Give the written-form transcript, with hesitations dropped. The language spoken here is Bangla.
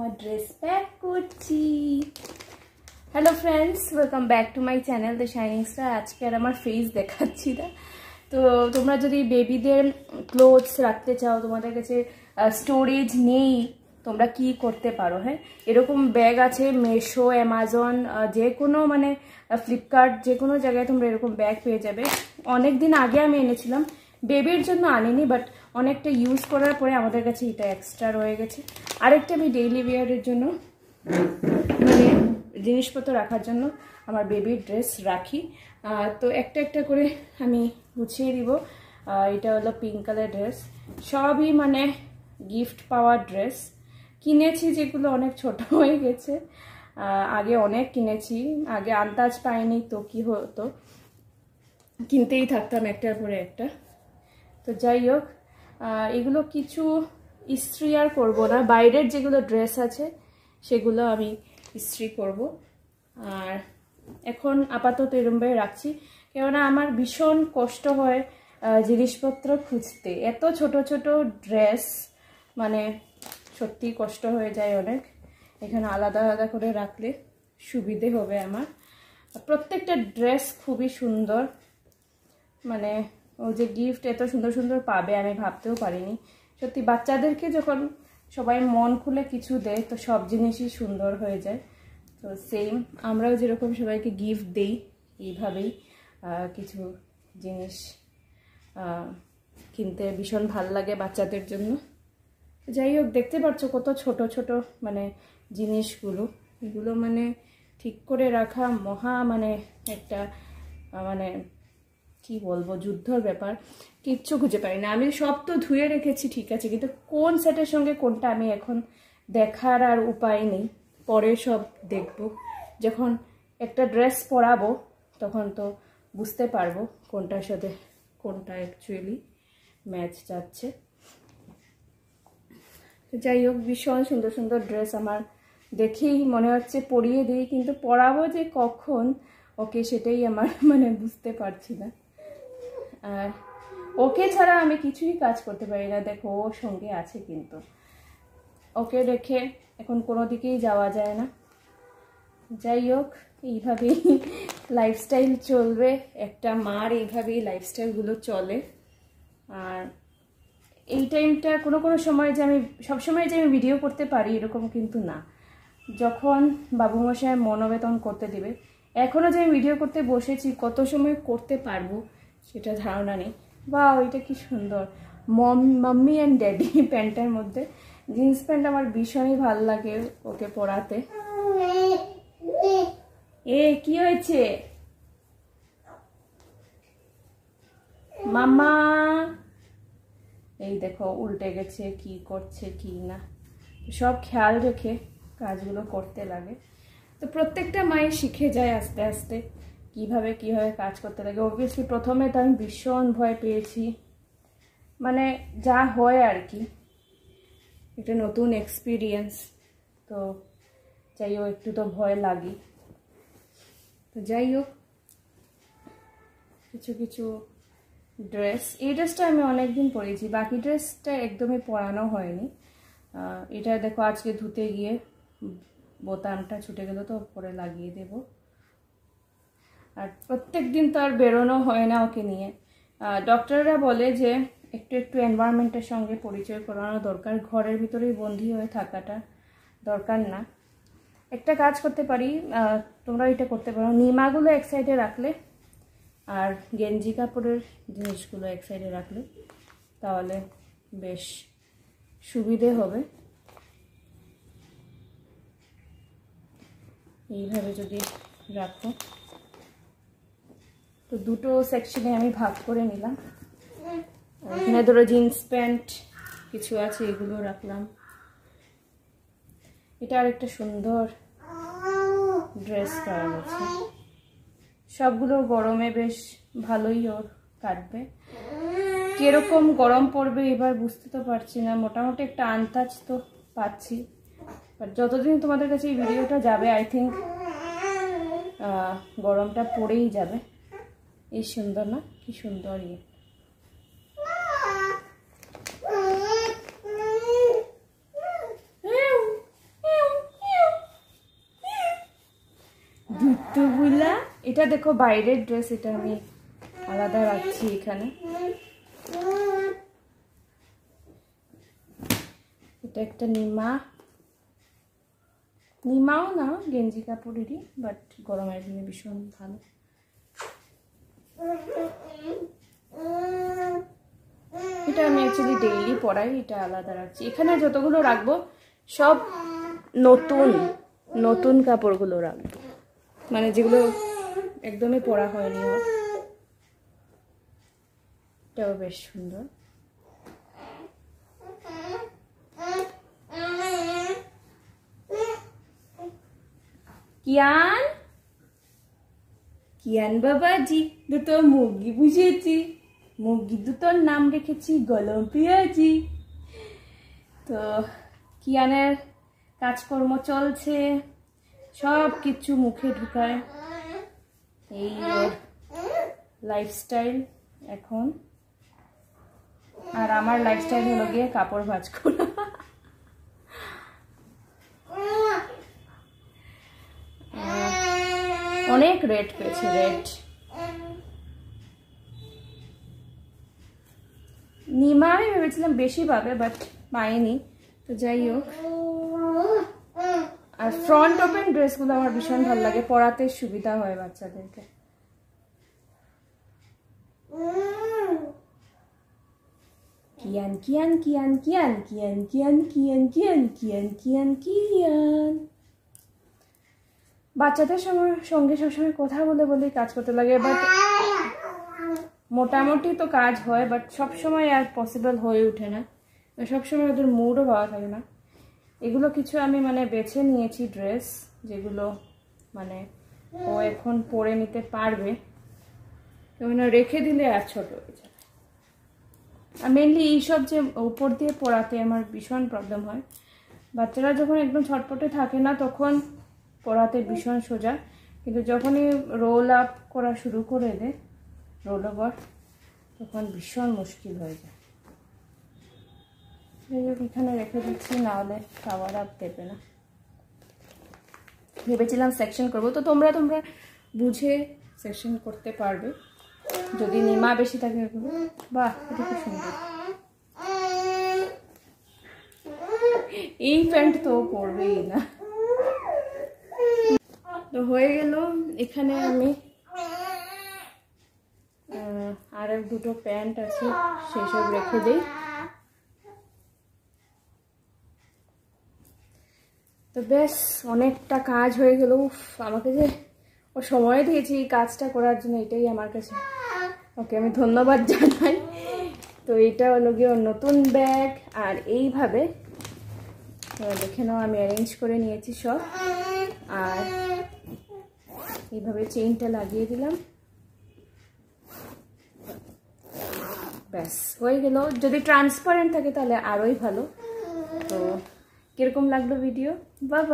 আমার ড্রেস প্যাক করছি। Hello friends, welcome back to my channel the shining star. আজকে আর আমার ফেস দেখাচ্ছি না। তো তোমরা যদি বেবিদের ক্লোথস রাখতে চাও, তোমাদের কাছে স্টোরেজ নেই, তোমরা কি করতে পারো? হ্যাঁ, এরকম ব্যাগ আছে মিশো, অ্যামাজন, যে কোনো মানে ফ্লিপকার্ট, যে কোনো জায়গায় তোমরা এরকম ব্যাগ পেয়ে যাবে। অনেক দিন আগে আমি এনেছিলাম, বেবির জন্য আনিনি, বাট অনেকটা ইউজ করার পরে আমাদের কাছে এটা এক্সট্রা রয়ে গেছে। আরেকটা আমি ডেইলি ওয়্যারের জন্য মানে জিনিসপত্র রাখার জন্য আমার বেবির ড্রেস রাখি। তো একটা একটা করে আমি গুছিয়ে দিব। এটা হলো পিঙ্ক কালার ড্রেস, সবই মানে গিফট পাওয়ার ড্রেস। কিনেছি যেগুলো অনেক ছোট হয়ে গেছে, আগে অনেক কিনেছি, আগে আন্দাজ পাইনি তো কি হতো, কিনতেই থাকতাম একটার পরে একটা। তো যাই হোক, এগুলো কিছু ইস্ত্রি আর করবো না, বাইরের যেগুলো ড্রেস আছে সেগুলো আমি ইস্ত্রি করব। আর এখন আপাতত এরমভাবে রাখছি, কেননা আমার ভীষণ কষ্ট হয় জিনিসপত্র খুঁজতে। এত ছোট ছোট ড্রেস মানে সত্যি কষ্ট হয়ে যায় অনেক। এখানে আলাদা আলাদা করে রাখলে সুবিধে হবে আমার। প্রত্যেকটা ড্রেস খুবই সুন্দর, মানে ও যে গিফট এত সুন্দর সুন্দর পাবে আমি ভাবতেও পারিনি। সত্যি বাচ্চাদেরকে যখন সবাই মন খুলে কিছু দেয় তো সব জিনিসই সুন্দর হয়ে যায়। তো সেম আমরাও যেরকম সবাইকে গিফট দেই, এইভাবেই কিছু জিনিস কিনতে ভীষণ ভাল লাগে বাচ্চাদের জন্য। যাই হোক, দেখতে পাচ্ছ কত ছোট ছোট মানে জিনিসগুলো, এগুলো মানে ঠিক করে রাখা মহা মানে একটা মানে কি বলবো যুদ্ধর ব্যাপার। কিচ্ছু খুঁজে পাই না আমি। সব তো ধুয়ে রেখেছি ঠিক আছে, কিন্তু কোন সেটের সঙ্গে কোনটা আমি এখন দেখার আর উপায় নেই। পরে সব দেখব, যখন একটা ড্রেস পরাবো তখন তো বুঝতে পারবো কোনটার সাথে কোনটা অ্যাকচুয়ালি ম্যাচ যাচ্ছে। যাই হোক, ভীষণ সুন্দর সুন্দর ড্রেস আমার দেখেই মনে হচ্ছে পরিয়ে দিই, কিন্তু পরাবো যে কখন ওকে সেটাই আমার মানে বুঝতে পারছি না। আর ওকে ছাড়া আমি কিছুই কাজ করতে পারি না। দেখো ওর সঙ্গে আছে, কিন্তু ওকে রেখে এখন কোনো দিকেই যাওয়া যায় না। যাই হোক, এইভাবেই লাইফস্টাইল চলবে, একটা মার এইভাবেই লাইফস্টাইলগুলো চলে। আর এই টাইমটা কোনো কোনো সময় যে আমি সবসময় যে আমি ভিডিও করতে পারি এরকম কিন্তু না। যখন বাবুমশাই মনোবেতন করতে দেবে, এখনও যে আমি ভিডিও করতে বসেছি কত সময় করতে পারবো সেটা ধারণা নেই। বা ওইটা কি সুন্দর, মাম্মি অ্যান্ড ড্যাডি প্যান্টের মধ্যে। জিন্স প্যান্ট আমার ভীষণই ভাল লাগে ওকে পরাতে। এ কি হয়েছে মাম্মা? এই দেখো উল্টে গেছে, কি করছে কি না সব খেয়াল রেখে কাজগুলো করতে লাগে। তো প্রত্যেকটা মায়ের শিখে যায় আস্তে আস্তে কিভাবে কিভাবে কাজ করতে লাগে। অবভিয়াসলি প্রথমে তো আমি ভীষণ ভয় পেয়েছি, মানে যা হয় আর কি, একটা নতুন এক্সপিরিয়েন্স। তো যাই হোক, একটু তো ভয় লাগে। তো যাই হোক, কিছু কিছু ড্রেস, এই ড্রেসটা আমি অনেকদিন পরেছি, বাকি ড্রেসটা একদমই পরানো হয়নি। এটা দেখো আজকে ধুতে গিয়ে বোতামটা ছুটে গেল, তো পরে লাগিয়ে দেব। আর প্রত্যেক দিন তো আর বেরোনো হয় না ওকে নিয়ে। ডক্টররা বলে যে একটু একটু এনভায়রনমেন্টের সঙ্গে পরিচয় করানো দরকার, ঘরের ভিতরেই বন্দি হয়ে থাকাটা দরকার না। একটা কাজ করতে পারি, তোমরা এটা করতে পারো, নিমাগুলো এক সাইডে রাখলে আর গেঞ্জি কাপড়ের জিনিসগুলো এক সাইডে রাখলে তাহলে বেশ সুবিধে হবে। এইভাবে যদি রাখো, তো দুটো সেকশনে আমি ভাগ করে নিলাম। এখানে ধরো জিন্স প্যান্ট কিছু আছে, এগুলো রাখলাম। এটা আরেকটা সুন্দর ড্রেস করা আছে, সবগুলো গরমে বেশ ভালোই ওর কাটবে। কিরকম গরম পড়বে এবার বুঝতে তো পারছি না, মোটামুটি একটা আন্দাজ তো পাচ্ছি। বাট যতদিন তোমাদের কাছে এই ভিডিওটা যাবে আই থিঙ্ক গরমটা পড়েই যাবে। এই সুন্দর না, কি সুন্দর ইয়ে। এটা দেখো বাইরের ড্রেস, এটা আমি আলাদা রাখছি এখানে। এটা একটা নিমাও না, গেঞ্জি কাপড়েরই, বাট গরমের দিনে ভীষণ ভালো। এটা আমি অ্যাকচুয়ালি ডেইলি পরাই, এটা আলাদা রাখছি। এখানে যতগুলো রাখবো সব নতুন নতুন কাপড়গুলো রাখবো, মানে যেগুলো একদমই পরা হয়নি। এটাও বেশ সুন্দর। কিয়ান বাবাজি, দুটো মুরগি বুঝেছি, মুরগি দুটোর নাম রেখেছি গলম পিয়াজি। তো কিয়ানের কাজকর্ম চলছে, সব কিছু মুখে ঢুকায়, এই ওর লাইফস্টাইল এখন। আর আমার লাইফস্টাইল হলো গিয়ে কাপড় ভাঁজ করা। অনেক রেট পেয়েছে, রেট। নিমা আমি ভেবেছিলাম বেশি পাবে, বাট পাইনি। তো যাই হোক, আর ফ্রন্ট ওপেন ড্রেসগুলো আমার ভীষণ ভালো লাগে, পরাতে সুবিধা হয় বাচ্চাদেরকে। কিয়ান কিয়ান কিয়ান কিয়ান কিয়ান কিয়ান কিয়ান কিয়ান কিয়ান কিয়ান কিয়ান। বাচ্চাদের সঙ্গে সবসময় কথা বলে বলে কাজ করতে লাগে, বাট মোটামুটি তো কাজ হয়, বাট সবসময় আর পসিবল হয়ে ওঠে না, সবসময় ওদের মুডও পাওয়া থাকে না। এগুলো কিছু আমি মানে বেছে নিয়েছি ড্রেস, যেগুলো মানে ও এখন পরে নিতে পারবে, মানে রেখে দিলে আর ছোট হয়ে যাবে। আর মেনলি এইসব যে উপর দিয়ে পরাতে আমার ভীষণ প্রবলেম হয়। বাচ্চারা যখন একদম ছটপটে থাকে না তখন পরাতে ভীষণ সোজা, কিন্তু যখনই রোল আপ করা শুরু করে দেয়, রোল ওভার, তখন ভীষণ মুশকিল হয়ে যায়। যাই হোক, এখানে রেখে দিচ্ছি, নাহলে খাবার আপ দেবে না। ভেবেছিলাম সেকশন করবো, তো তোমরা বুঝে সেকশন করতে পারবে যদি নিমা বেশি থাকে। বাহ, এটা খুব সুন্দর। এই প্যান্ট তো পরবেই না। তো হয়ে গেল, এখানে আমি আর দুটো প্যান্ট আছে সেসব রেখে দিই। তো বেশ অনেকটা কাজ হয়ে গেল। আমাকে যে ও সময় দিয়েছি এই কাজটা করার জন্য, এটাই আমার কাছে ওকে আমি ধন্যবাদ জানাই। তো এটা হলো গিয়ে ওর নতুন ব্যাগ, আর এইভাবে দেখে নাও আমি অ্যারেঞ্জ করে নিয়েছি সব, আর এইভাবে চেইনটা লাগিয়ে দিলাম। ব্যাস হয়ে গেল। যদি ট্রান্সপারেন্ট থাকে তাহলে আরোই ভালো। তো কিরকম লাগলো ভিডিও? বাবা।